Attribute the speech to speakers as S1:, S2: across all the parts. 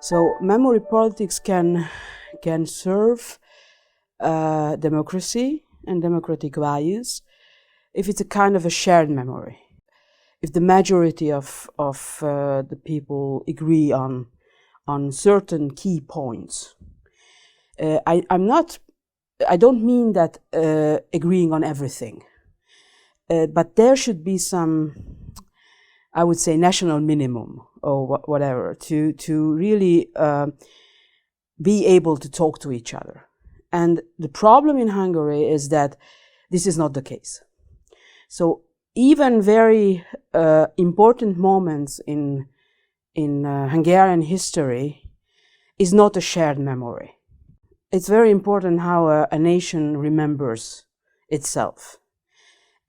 S1: So memory politics can serve democracy and democratic values if it's a kind of a shared memory. If the majority of the people agree on certain key points. I don't mean that agreeing on everything, but there should be some, I would say, national minimum or whatever to really be able to talk to each other. And the problem in Hungary is that this is not the case. So even very important moments in Hungarian history is not a shared memory. It's very important how a nation remembers itself.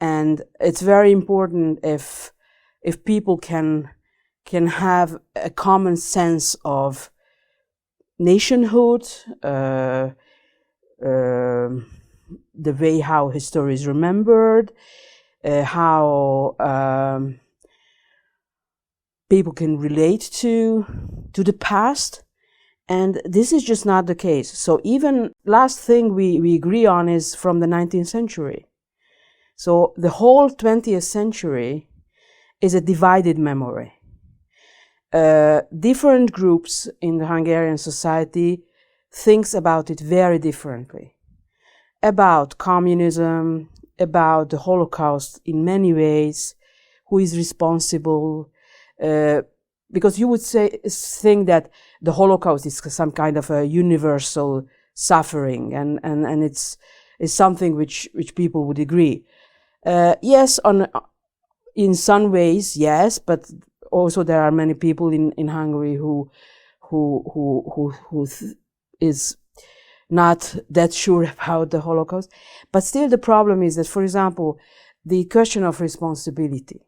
S1: And it's very important if people can have a common sense of nationhood, the way how history is remembered, how people can relate to the past. And this is just not the case. So even last thing we agree on is from the 19th century. So the whole 20th century is a divided memory. Different groups in the Hungarian society thinks about it very differently. About communism, about the Holocaust in many ways, who is responsible, because you would think that the Holocaust is some kind of a universal suffering, and it's something which people would agree. Yes, in some ways, yes, but also there are many people in Hungary who is not that sure about the Holocaust. But still the problem is that, for example, the question of responsibility.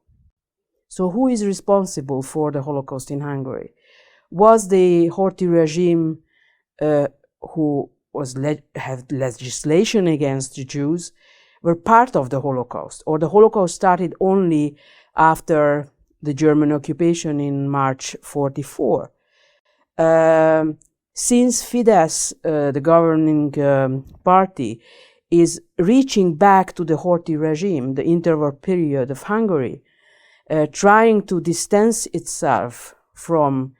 S1: So who is responsible for the Holocaust in Hungary? Was the Horthy regime who had legislation against the Jews were part of the Holocaust, or the Holocaust started only after the German occupation in March 1944? Since Fidesz, the governing party, is reaching back to the Horthy regime, the interwar period of Hungary, trying to distance itself from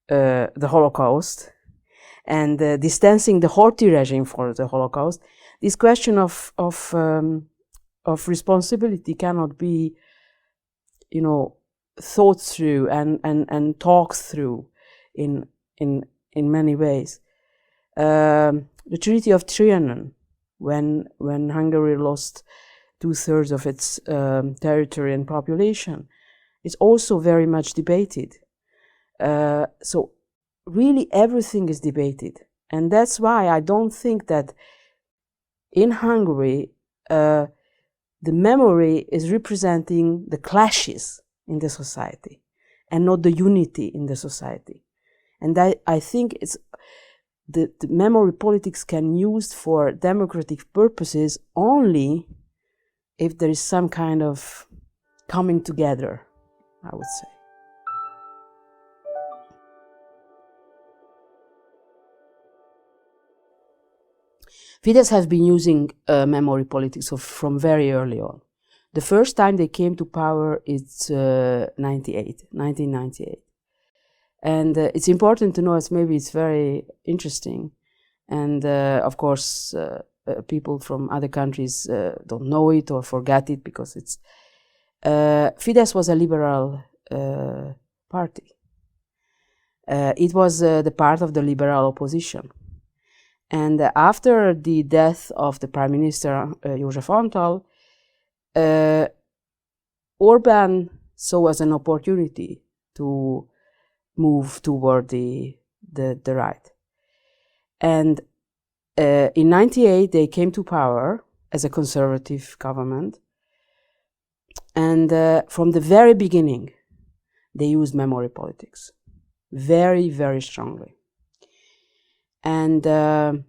S1: the Holocaust and distancing the Horthy regime from the Holocaust, this question of responsibility cannot be, thought through and talked through in many ways. The Treaty of Trianon, when Hungary lost 2/3 of its territory and population, is also very much debated. So really everything is debated. And that's why I don't think that in Hungary, the memory is representing the clashes in the society and not the unity in the society. And I think it's the memory politics can be used for democratic purposes only if there is some kind of coming together, I would say. Fidesz has been using memory politics from very early on. The first time they came to power is 1998. And it's important to know, maybe it's very interesting. And of course, people from other countries don't know it or forget it because it's... Fidesz was a liberal party. It was the part of the liberal opposition. And after the death of the Prime Minister József Antal, Orbán saw as an opportunity to move toward the right. And in 1998, they came to power as a conservative government. And from the very beginning, they used memory politics very, very strongly. And the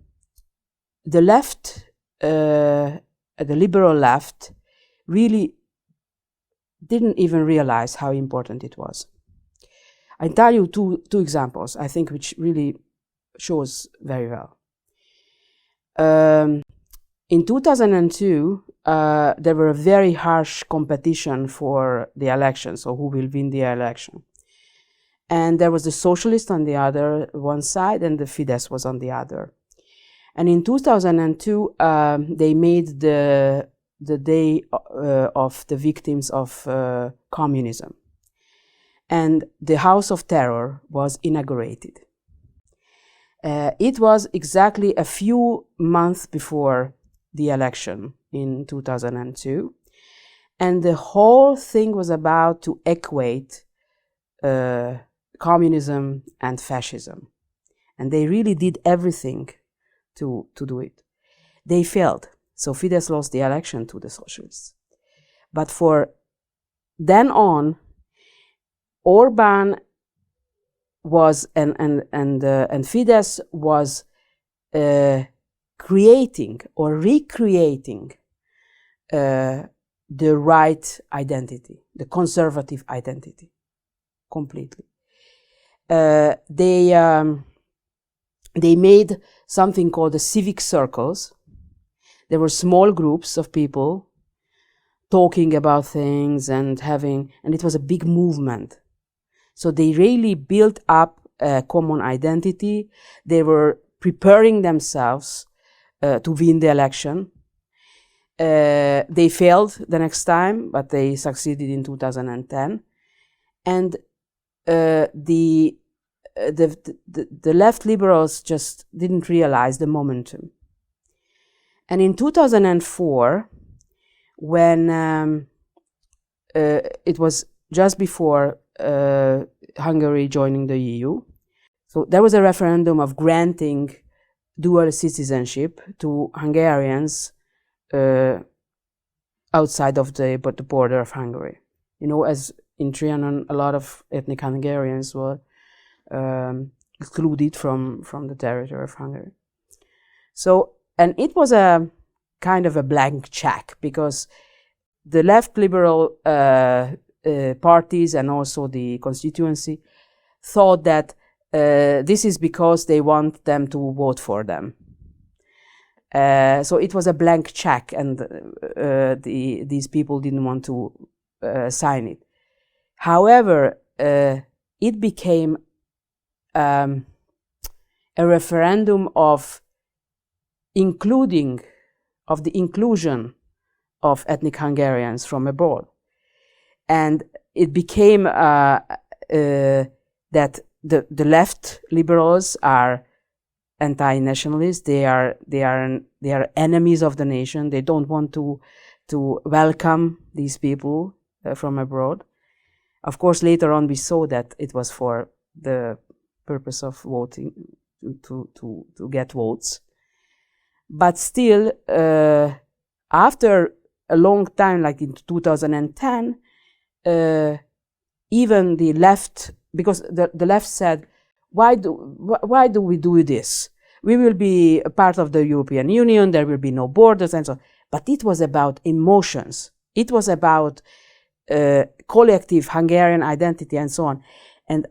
S1: left, the liberal left, really didn't even realize how important it was. I tell you two examples, I think, which really shows very well. In 2002, there were a very harsh competition for the election, so who will win the election. And there was the socialist on the other one side, and the Fidesz was on the other. And in 2002, they made the day of the victims of communism. And the House of Terror was inaugurated. It was exactly a few months before the election in 2002. And the whole thing was about to equate communism and fascism. And they really did everything to do it. They failed. So Fidesz lost the election to the socialists. But for then on, Orbán was and Fidesz was creating or recreating the right identity, the conservative identity, completely. They made something called the civic circles. There were small groups of people talking about things and it was a big movement. So they really built up a common identity. They were preparing themselves to win the election. They failed the next time, but they succeeded in 2010. And the left liberals just didn't realize the momentum. And in 2004, when it was just before Hungary joining the EU, so there was a referendum of granting dual citizenship to Hungarians outside of the border of Hungary. You know, as in Trianon, a lot of ethnic Hungarians were excluded from the territory of Hungary. So, and it was a kind of a blank check, because the left liberal parties and also the constituency thought that this is because they want them to vote for them. So it was a blank check, and these people didn't want to sign it. However, it became a referendum of the inclusion of ethnic Hungarians from abroad. And it became that the left liberals are anti-nationalists. They are enemies of the nation. They don't want to welcome these people from abroad. Of course, later on we saw that it was for the purpose of voting, to get votes. But still, after a long time, like in 2010, even the left, because the left said, why do we do this? We will be a part of the European Union, there will be no borders and so on. But it was about emotions. It was about collective Hungarian identity and so on. And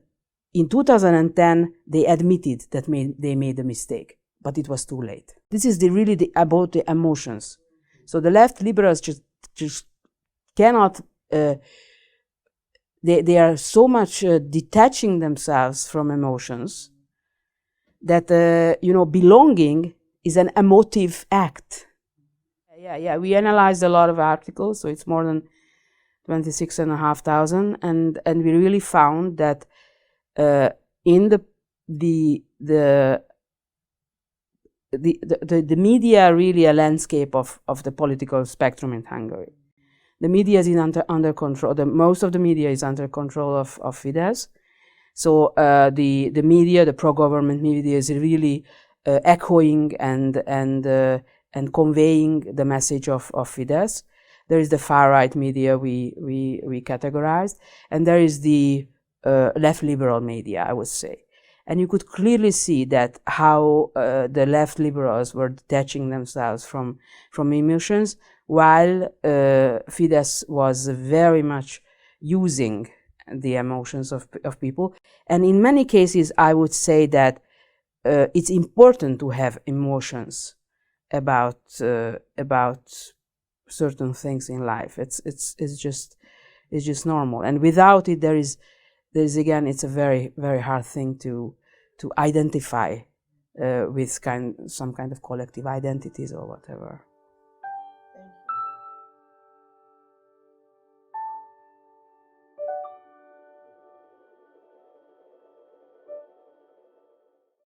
S1: in 2010, they admitted that they made a mistake, but it was too late. This is really about the emotions. So the left liberals just cannot, they are so much detaching themselves from emotions that, belonging is an emotive act. Yeah, we analyzed a lot of articles, so it's more than 26,500, and we really found that in the media really a landscape of the political spectrum in Hungary. The media is under control. Most of the media is under control of Fidesz. So the media, the pro-government media, is really echoing and conveying the message of Fidesz. There is the far-right media we categorized, and there is the left liberal media, I would say. And you could clearly see that how the left liberals were detaching themselves from emotions, while Fidesz was very much using the emotions of people. And in many cases, I would say that it's important to have emotions about certain things in life. It's just normal. And without it, there's again, it's a very, very hard thing to identify with some kind of collective identities or whatever.